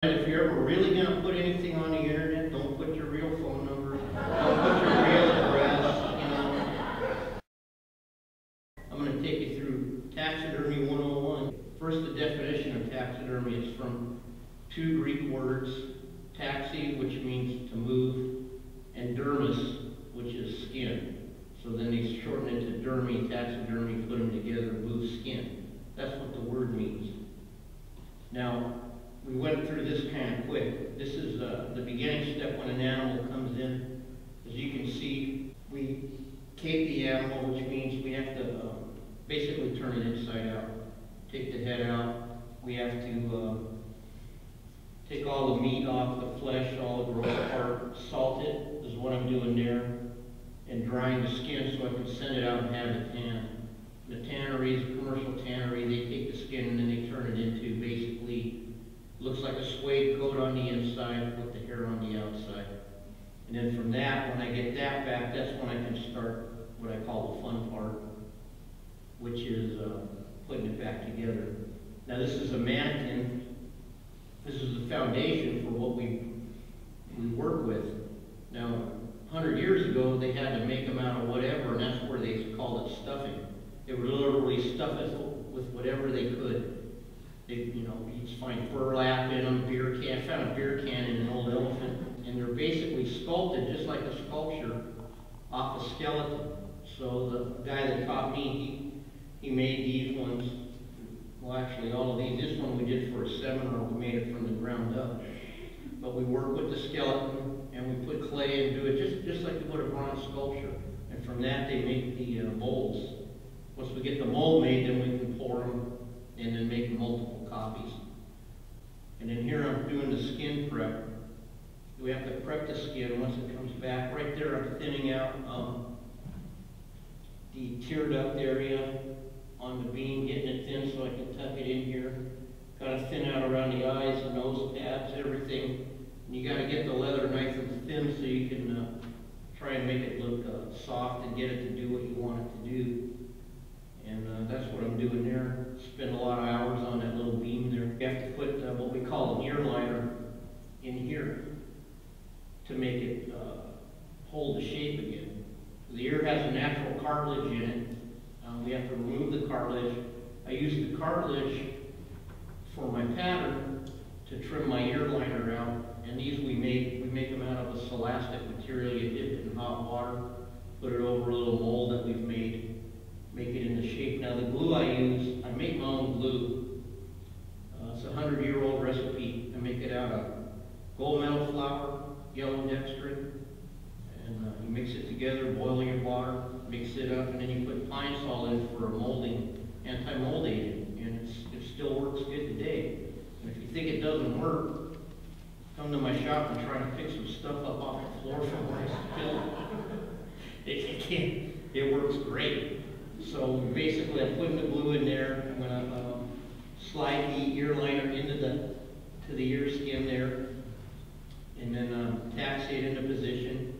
If you're ever really going to put anything on the internet, don't put your real phone number, don't put your real address, you know. I'm going to take you through Taxidermy 101. First, the definition of taxidermy is from two Greek words, taxi, which means to move, and dermis, which is skin. So then they shorten it to dermy, taxidermy, put them together, move skin. That's what the word means. Now, we went through this kind of quick. This is the beginning step when an animal comes in. As you can see, we cape the animal, which means we have to basically turn it inside out. Take the head out. We have to take all the meat off, the flesh, all the gross part, salt it, is what I'm doing there, and drying the skin so I can send it out and have it tanned. The tanneries, commercial tannery, they take the skin and then they turn it into basically, looks like a suede coat on the inside with the hair on the outside. And then from that, when I get that back, that's when I can start what I call the fun part, which is putting it back together. Now this is a mannequin. This is the foundation for what we work with. Now, 100 years ago, they had to make them out of whatever, and that's where they called it stuffing. They would literally stuff it with whatever they could. They, you know, you'd find burlap in them, beer can. I found a beer can in an old elephant, and they're basically sculpted just like a sculpture off a skeleton. So the guy that taught me, he made these ones. Well, actually, all of these. This one we did for a seminar. We made it from the ground up. But we work with the skeleton, and we put clay and do it just like you would a bronze sculpture. And from that, they make the molds. Once we get the mold made, then we can pour them and then make multiple copies. And then here I'm doing the skin prep. We have to prep the skin once it comes back. Right there I'm thinning out the tear duct area on the beam, getting it thin so I can tuck it in here. Got to thin out around the eyes, the nose pads, everything. And you got to get the leather nice and thin so you can try and make it look soft and get it to do what you want it to do. And that's what I'm doing there. Spend a lot of hours on that little beam there. You have to put what we call an ear liner in here to make it hold the shape again. The ear has a natural cartilage in it. We have to remove the cartilage. I use the cartilage for my pattern to trim my ear liner out. And these we make them out of a celastic material. You dip it in hot water, put it over a little mold that we've made, make it in the shape. Now the glue I use, I make my own glue. It's a 100-year-old recipe. I make it out of gold medal flour, yellow dextrin, and you mix it together, boil your water, mix it up, and then you put pine sol in for a molding, anti-mold agent, and it still works good today. And if you think it doesn't work, come to my shop and try to pick some stuff up off the floor from where I spilled. It can't. It works great. So basically, I'm putting the glue in there. I'm going to slide the ear liner into the ear skin there, and then taxi it into position.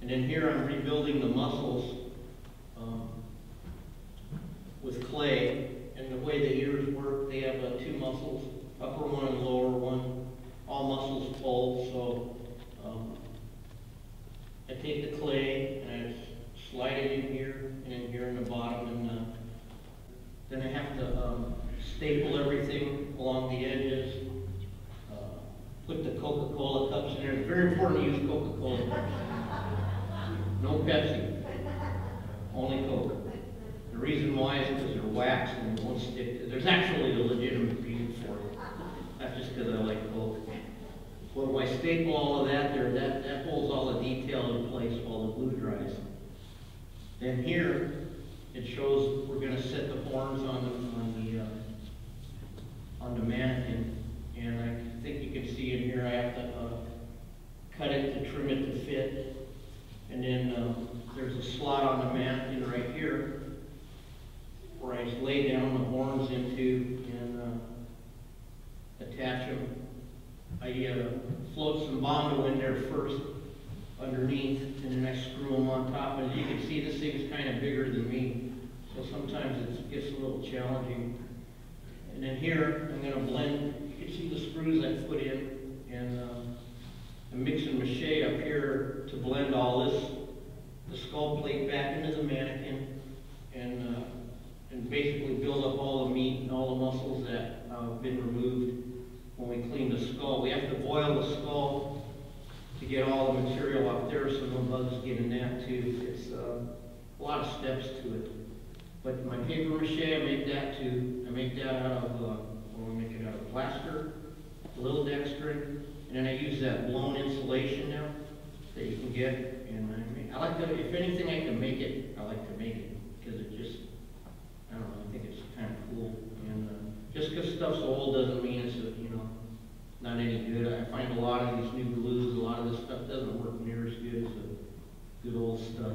And then here I'm rebuilding the muscles with clay. And the way the ears work, they have two muscles, upper one and lower one. All muscles pull. So I take the clay and I slide it in here and in here in the bottom, and then I have to staple everything along the edges. Put the Coca-Cola cups in there. It's very important to use Coca-Cola cups. No Pepsi, only Coke. The reason why is because they're wax and they won't stick. There's actually a legitimate reason for it. That's just because I like Coke. When I staple all of that there, that holds all the detail in place while the glue dries. Then here, it shows we're going to set the horns on the mannequin. And I think you can see in here I have to cut it to trim it to fit. And then there's a slot on the mannequin right here where I just lay down the horns into and attach them. I float some Bondo in there first underneath, and then I screw them on top. And as you can see, this thing's kind of bigger than me, so sometimes it gets a little challenging. And then here, I'm going to blend. You can see the screws I put in, and I'm mixing mache up here to blend all this, the skull plate back into the mannequin, and basically build up all the meat and all the muscles that have been removed when we clean the skull. We have to boil the skull to get all the material up there so no bugs get in that too. It's a lot of steps to it. But my paper mache, I make that too. I make that out of, we make it out of plaster, a little dextrin, and then I use that blown insulation now that you can get. And I like to, if anything I can make it, I like to make it because it just, I don't know, I think it's kind of cool. And just because stuff's old doesn't mean it's, not any good. I find a lot of these new glues, a lot of this stuff doesn't work near as good as the good old stuff.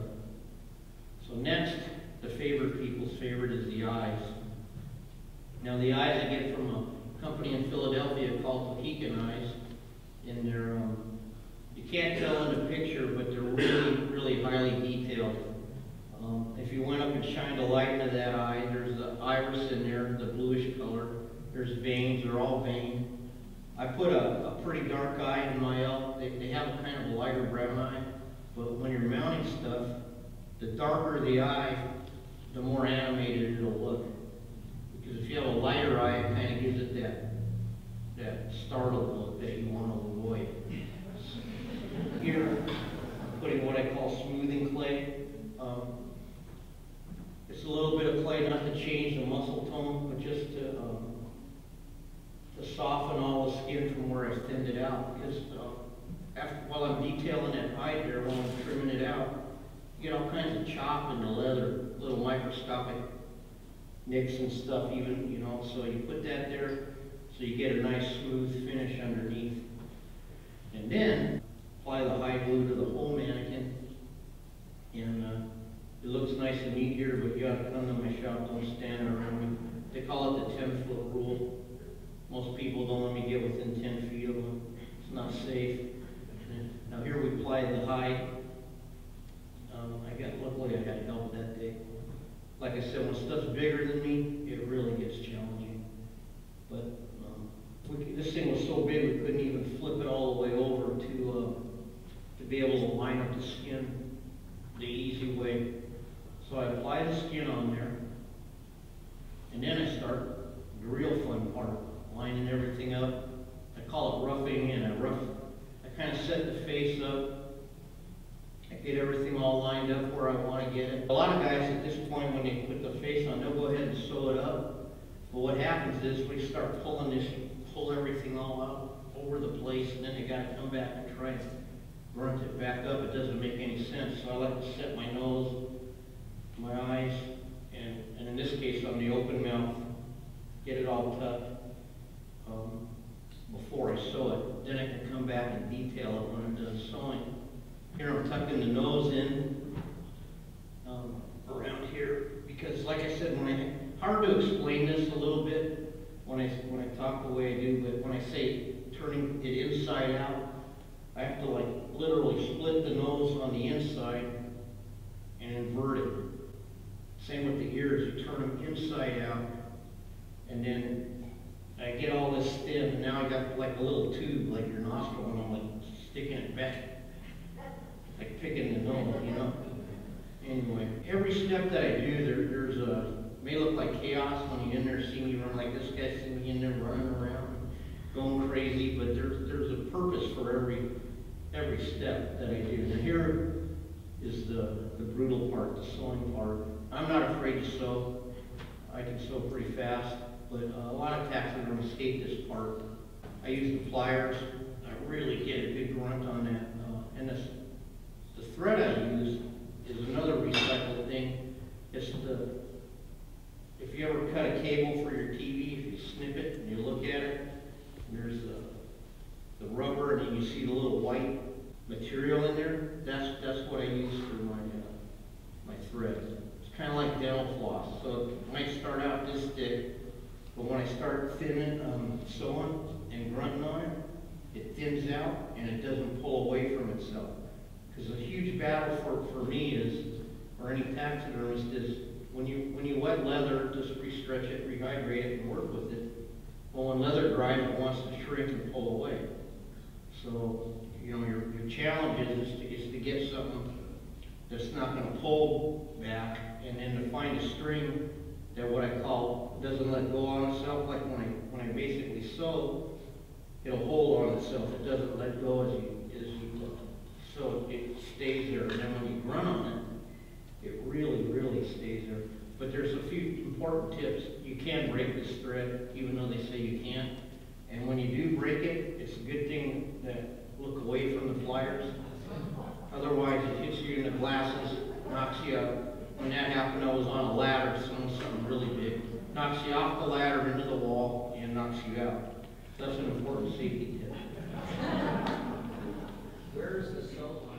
So next, the people's favorite is the eyes. Now the eyes I get from a company in Philadelphia called Mohican Eyes. And they're, you can't tell in the picture, but they're really, really highly detailed. If you went up and shined a light into that eye, there's the iris in there, the bluish color. There's veins, they're all veined. I put a pretty dark eye in my elk. They have a kind of a lighter brown eye, but when you're mounting stuff, the darker the eye, the more animated it'll look. Because if you have a lighter eye, it kind of gives it that startled look that you want to avoid. Here, I'm putting what I call smoothing clay. It's a little bit of clay, not to change the muscle tone, but just to soften all the skin from where I thinned it out. Because while I'm detailing that hide there, while I'm trimming it out, you get all kinds of chop in the leather, little microscopic nicks and stuff even, so you put that there so you get a nice smooth finish underneath. And then apply the hide glue to the whole mannequin. And it looks nice and neat here, but you gotta come to my shop, don't stand around me. They call it the 10-foot rule. Most people don't let me get within 10 feet of them. It's not safe. Now here we applied the hide. Luckily I got help that day. Like I said, when stuff's bigger than me, it really gets challenging. But this thing was so big we couldn't even flip it all the way over to be able to line up the skin the easy way. So I apply the skin on there, and then I start the real fun part, lining everything up. I call it roughing in. I kind of set the face up. I get everything all lined up where I want to get it. A lot of guys at this point, when they put the face on, they'll go ahead and sew it up. But what happens is we start pull everything all out over the place, and then they got to come back and try and grunt it back up. It doesn't make any sense. So I like to set my nose, my eyes, and in this case on the open mouth, get it all tucked before I sew it. Then I can come back and detail it when I'm done sewing. Here I'm tucking the nose in around here because, like I said, hard to explain this a little bit when I talk the way I do, but when I say turning it inside out, I have to literally split the nose on the inside and invert it. Same with the ears, you turn them inside out, and then I get all this thin, and now I got like a little tube, like your nostril, and I'm sticking it back. Like picking the nose, Anyway, every step that I do, may look like chaos when you're in there, see me run like this guy, see me in there running around, going crazy, but there's a purpose for every step that I do. Now here is the brutal part, the sewing part. I'm not afraid to sew. I can sew pretty fast, but a lot of taxidermists hate this part. I use the pliers. I really get a good grunt on that, and the thread I use is another recycled thing. It's if you ever cut a cable for your TV, if you snip it and you look at it, there's the rubber, and then you see the little white material in there. That's what I use for my thread. It's kind of like dental floss. So it might start out this thick, but when I start thinning, sewing and grunting on it, it thins out and it doesn't pull away from itself. Because a huge battle for me is, or any taxidermist is, when you wet leather, just re-stretch it, rehydrate it, and work with it. Well, when leather dries, it wants to shrink and pull away. So, you know, your challenge is to get something that's not going to pull back, and then to find a string that what I call doesn't let go on itself. Like when I basically sew, it'll hold on itself. It doesn't let go as you so it stays there. And then when you run on it, it really stays there. But there's a few important tips. You can break this thread, even though they say you can't. And when you do break it, it's a good thing that look away from the pliers. Otherwise, it hits you in the glasses, knocks you out. When that happened, I was on a ladder, something really big. Knocks you off the ladder into the wall and knocks you out. That's an important safety tip. Where is the cell line?